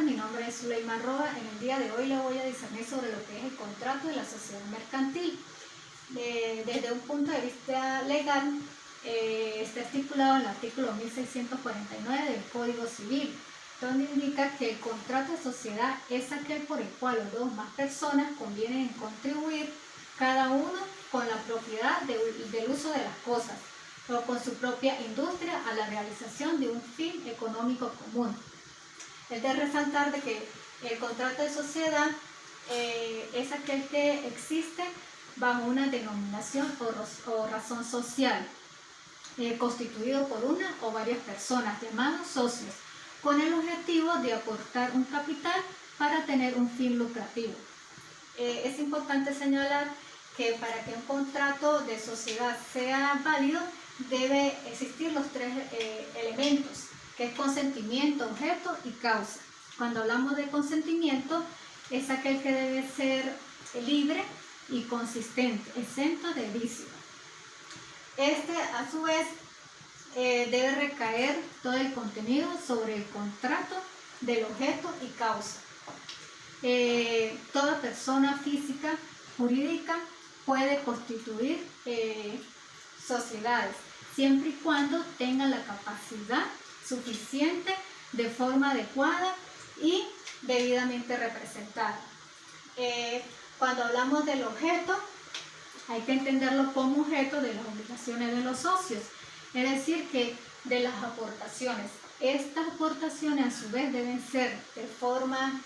Mi nombre es Zuleima Roa. En el día de hoy le voy a discernir sobre lo que es el contrato de la sociedad mercantil. Desde un punto de vista legal, está estipulado en el artículo 1649 del Código Civil, donde indica que el contrato de sociedad es aquel por el cual dos o más personas convienen en contribuir, cada uno con la propiedad del uso de las cosas o con su propia industria a la realización de un fin económico común. Es de resaltar de que el contrato de sociedad es aquel que existe bajo una denominación o razón social, constituido por una o varias personas llamados socios, con el objetivo de aportar un capital para tener un fin lucrativo. Es importante señalar que para que un contrato de sociedad sea válido debe existir los tres elementos, que es consentimiento, objeto y causa. Cuando hablamos de consentimiento, es aquel que debe ser libre y consistente, exento de vicio. A su vez, debe recaer todo el contenido sobre el contrato del objeto y causa. Toda persona física, jurídica, puede constituir sociedades, siempre y cuando tengan la capacidad suficiente de forma adecuada y debidamente representada. Cuando hablamos del objeto, hay que entenderlo como objeto de las obligaciones de los socios, es decir, que de las aportaciones. Estas aportaciones a su vez deben ser de forma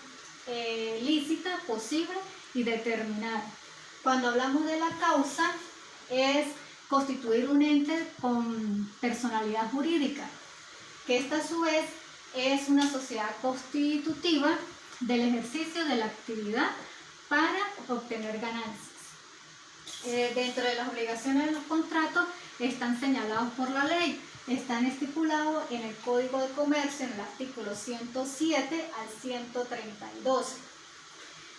lícita, posible y determinada. Cuando hablamos de la causa, es constituir un ente con personalidad jurídica, que esta a su vez es una sociedad constitutiva del ejercicio de la actividad para obtener ganancias. Dentro de las obligaciones de los contratos están señalados por la ley, están estipulados en el Código de Comercio en el artículo 107 al 132.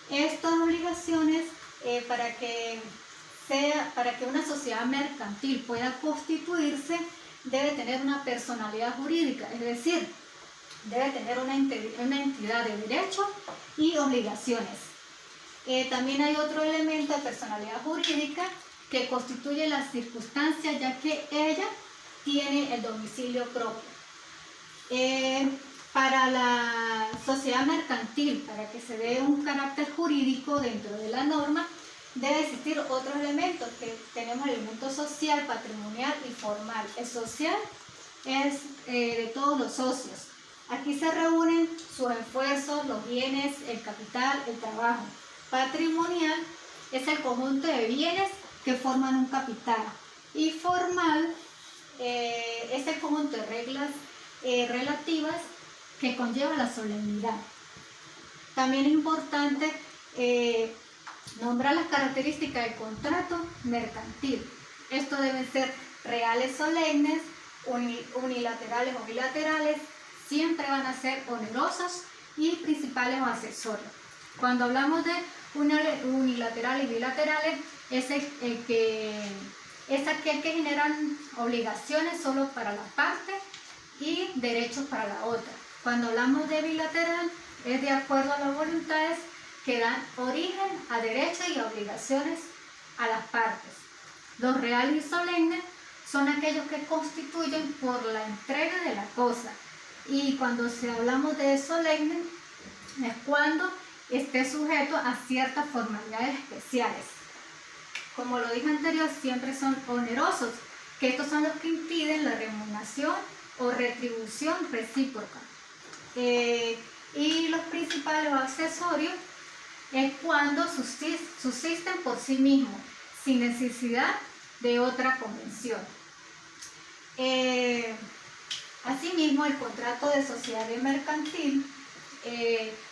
Estas obligaciones para que una sociedad mercantil pueda constituirse debe tener una personalidad jurídica, es decir, debe tener una entidad de derechos y obligaciones. También hay otro elemento de personalidad jurídica que constituye las circunstancias, ya que ella tiene el domicilio propio. Para la sociedad mercantil, para que se dé un carácter jurídico dentro de la norma, debe existir otros elementos, que tenemos el elemento social, patrimonial y formal. El social es de todos los socios. Aquí se reúnen sus esfuerzos, los bienes, el capital, el trabajo. Patrimonial es el conjunto de bienes que forman un capital. Y formal es el conjunto de reglas relativas que conlleva la solemnidad. También es importante nombrar las características del contrato mercantil. Esto deben ser reales solemnes, unilaterales o bilaterales, siempre van a ser onerosos y principales o accesorios. Cuando hablamos de unilaterales y bilaterales, es aquel que generan obligaciones solo para la parte y derechos para la otra. Cuando hablamos de bilateral, es de acuerdo a las voluntades que dan origen a derechos y obligaciones a las partes. Los reales y solemnes son aquellos que constituyen por la entrega de la cosa. Y cuando hablamos de solemne, es cuando esté sujeto a ciertas formalidades especiales. Como lo dije anterior, siempre son onerosos, que estos son los que impiden la remuneración o retribución recíproca. Y los principales o accesorios es cuando subsisten por sí mismos, sin necesidad de otra convención. Asimismo, el contrato de sociedad mercantil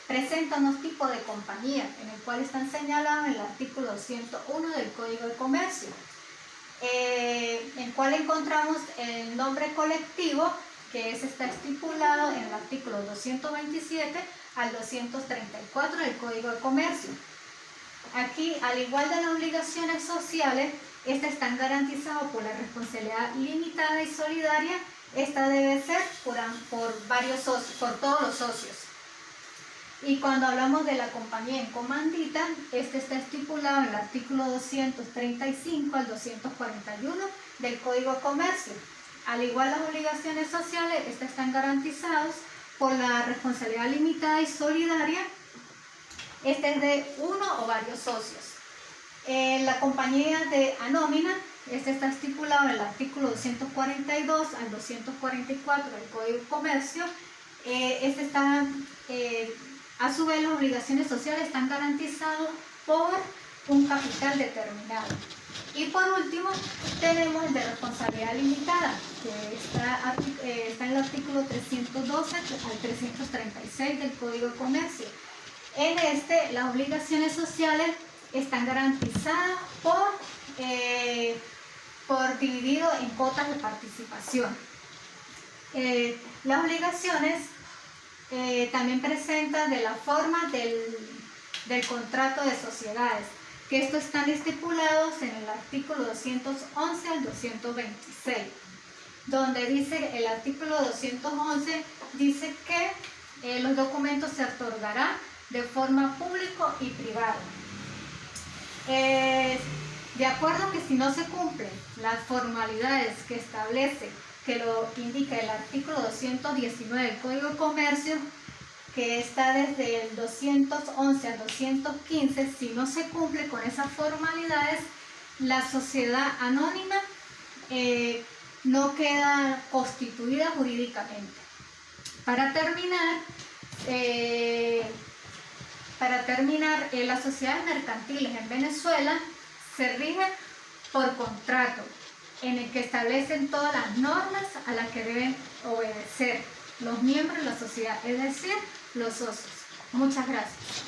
presenta unos tipos de compañía, en el cual están señalados en el artículo 101 del Código de Comercio, en el cual encontramos el nombre colectivo, que está estipulado en el artículo 227 al 234 del Código de Comercio. Aquí, al igual de las obligaciones sociales, estas están garantizadas por la responsabilidad limitada y solidaria. Esta debe ser por varios socios, por todos los socios. Y cuando hablamos de la compañía en comandita, este está estipulado en el artículo 235 al 241 del Código de Comercio. Al igual las obligaciones sociales, estas están garantizadas por la responsabilidad limitada y solidaria. Este es de uno o varios socios. La compañía de anómina, este está estipulado en el artículo 242 al 244 del Código de Comercio. Este está, a su vez, las obligaciones sociales están garantizadas por un capital determinado. Y por último, tenemos el de responsabilidad limitada, que está en el artículo 312 al 336 del Código de Comercio. En este, las obligaciones sociales están garantizadas por dividido en cuotas de participación. Las obligaciones también presentan de la forma del contrato de sociedades, que estos están estipulados en el artículo 211 al 226, donde dice el artículo 211 dice que los documentos se otorgarán de forma público y privada. De acuerdo que si no se cumplen las formalidades que establece, que lo indica el artículo 219 del Código de Comercio, que está desde el 211 al 215, si no se cumple con esas formalidades, la sociedad anónima no queda constituida jurídicamente. Para terminar, las sociedades mercantiles en Venezuela se rigen por contrato, en el que establecen todas las normas a las que deben obedecer los miembros de la sociedad, es decir, los socios. Muchas gracias.